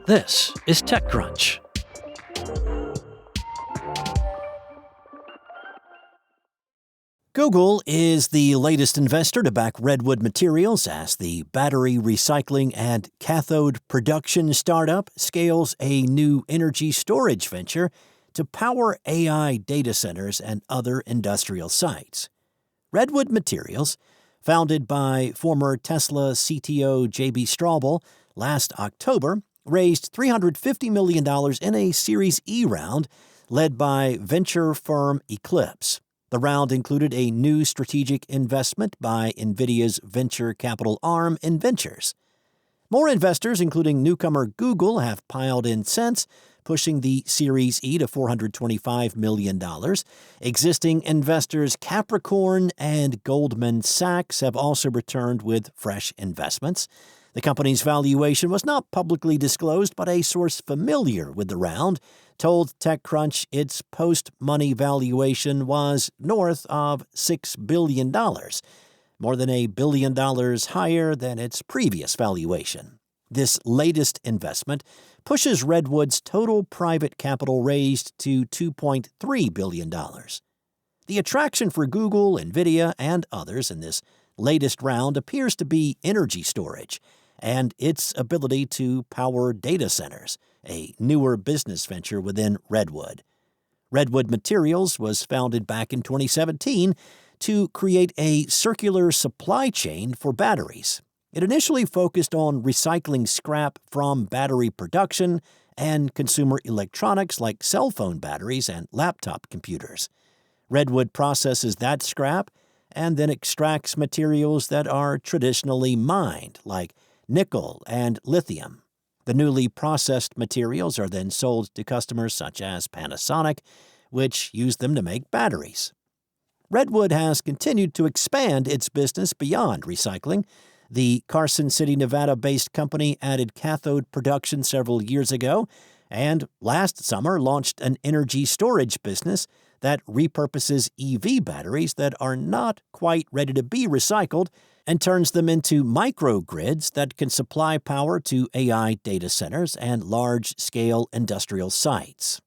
This is TechCrunch. Google is the latest investor to back Redwood Materials as the battery recycling and cathode production startup scales a new energy storage venture to power AI data centers and other industrial sites. Redwood Materials, founded by former Tesla CTO J.B. Straubel last October, raised $350 million in a Series E round led by venture firm Eclipse. The round included a new strategic investment by NVIDIA's venture capital arm, Inventures. More investors, including newcomer Google, have piled in since, pushing the Series E to $425 million. Existing investors Capricorn and Goldman Sachs have also returned with fresh investments. The company's valuation was not publicly disclosed, but a source familiar with the round told TechCrunch its post-money valuation was north of $6 billion, more than $1 billion higher than its previous valuation. This latest investment pushes Redwood's total private capital raised to $2.3 billion. The attraction for Google, NVIDIA, and others in this latest round appears to be energy storage and its ability to power data centers, a newer business venture within Redwood. Redwood Materials was founded back in 2017 to create a circular supply chain for batteries. It initially focused on recycling scrap from battery production and consumer electronics like cell phone batteries and laptop computers. Redwood processes that scrap and then extracts materials that are traditionally mined, like nickel and lithium. The newly processed materials are then sold to customers such as Panasonic, which use them to make batteries. Redwood has continued to expand its business beyond recycling. The Carson City, Nevada-based company added cathode production several years ago and last summer launched an energy storage business that repurposes EV batteries that are not quite ready to be recycled and turns them into microgrids that can supply power to AI data centers and large-scale industrial sites.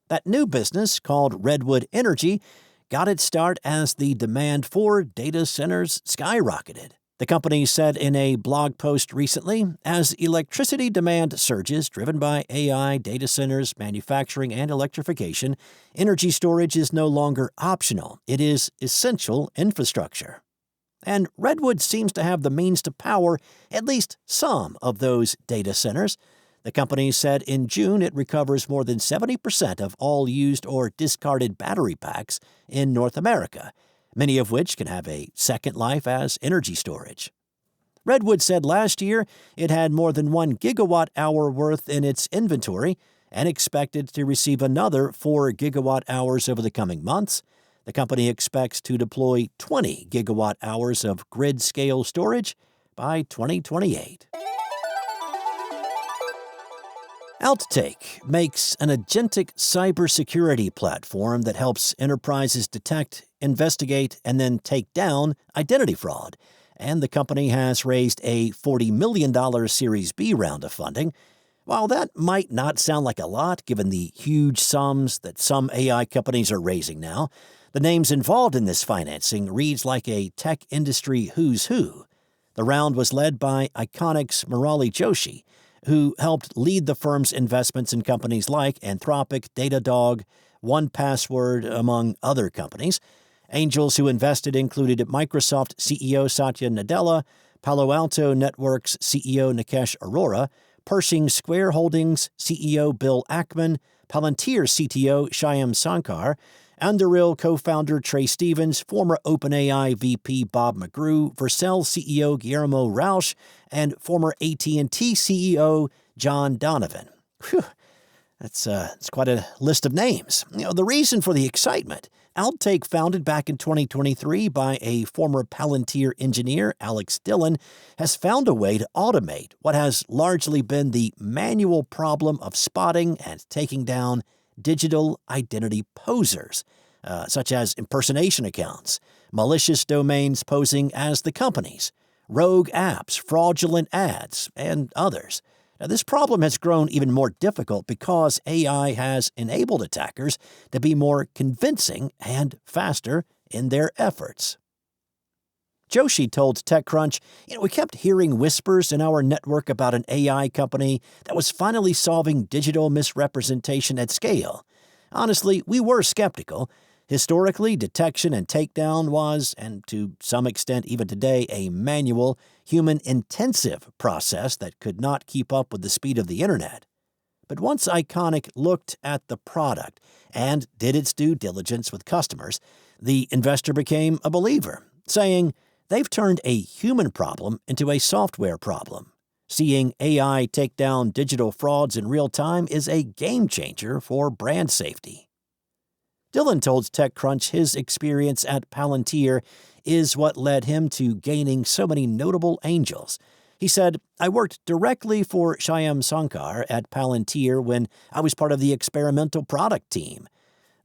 That new business, called Redwood Energy, got its start as the demand for data centers skyrocketed. The company said in a blog post recently, as electricity demand surges driven by AI, data centers, manufacturing, and electrification, energy storage is no longer optional. It is essential infrastructure. And Redwood seems to have the means to power at least some of those data centers. The company said in June it recovers more than 70% of all used or discarded battery packs in North America, many of which can have a second life as energy storage. Redwood said last year it had more than 1 gigawatt-hour worth in its inventory and expected to receive another 4 gigawatt-hours over the coming months. The company expects to deploy 20 gigawatt-hours of grid-scale storage by 2028. Outtake makes an agentic cybersecurity platform that helps enterprises detect, investigate, and then take down identity fraud. And the company has raised a $40 million Series B round of funding. While that might not sound like a lot given the huge sums that some AI companies are raising now, the names involved in this financing reads like a tech industry who's who. The round was led by Iconic's Murali Joshi, who helped lead the firm's investments in companies like Anthropic, Datadog, 1Password, among other companies. Angels who invested included Microsoft CEO Satya Nadella, Palo Alto Networks CEO Nikesh Arora, Pershing Square Holdings CEO Bill Ackman, Palantir CTO Shyam Sankar, Anduril co-founder Trey Stevens, former OpenAI VP Bob McGrew, Vercel CEO Guillermo Rauch, and former AT&T CEO John Donovan. Whew, that's quite a list of names. The reason for the excitement: Outtake, founded back in 2023 by a former Palantir engineer, Alex Dillon, has found a way to automate what has largely been the manual problem of spotting and taking down digital identity posers, such as impersonation accounts, malicious domains posing as the companies, rogue apps, fraudulent ads, and others. Now, this problem has grown even more difficult because AI has enabled attackers to be more convincing and faster in their efforts. Joshi told TechCrunch, we kept hearing whispers in our network about an AI company that was finally solving digital misrepresentation at scale. Honestly, we were skeptical. Historically, detection and takedown was, and to some extent even today, a manual, human-intensive process that could not keep up with the speed of the internet. But once Iconic looked at the product and did its due diligence with customers, the investor became a believer, saying, "They've turned a human problem into a software problem. Seeing AI take down digital frauds in real time is a game changer for brand safety." Dylan told TechCrunch his experience at Palantir is what led him to gaining so many notable angels. He said, "I worked directly for Shyam Sankar at Palantir when I was part of the experimental product team.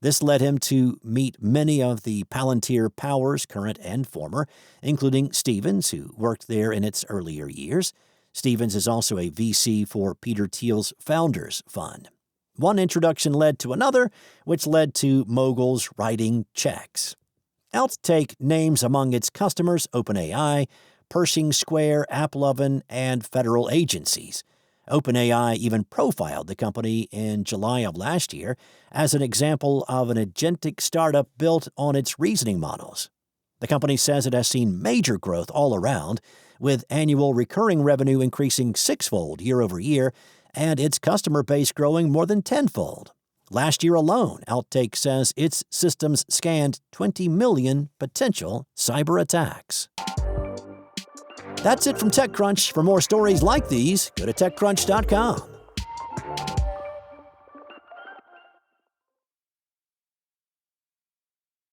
This led him to meet many of the Palantir powers, current and former, including Stevens, who worked there in its earlier years. Stevens is also a VC for Peter Thiel's Founders Fund. One introduction led to another, which led to moguls writing checks." Outtake names among its customers OpenAI, Pershing Square, AppLovin, and federal agencies. OpenAI even profiled the company in July of last year as an example of an agentic startup built on its reasoning models. The company says it has seen major growth all around, with annual recurring revenue increasing sixfold year over year, and its customer base growing more than tenfold. Last year alone, Outtake says its systems scanned 20 million potential cyber attacks. That's it from TechCrunch. For more stories like these, go to TechCrunch.com.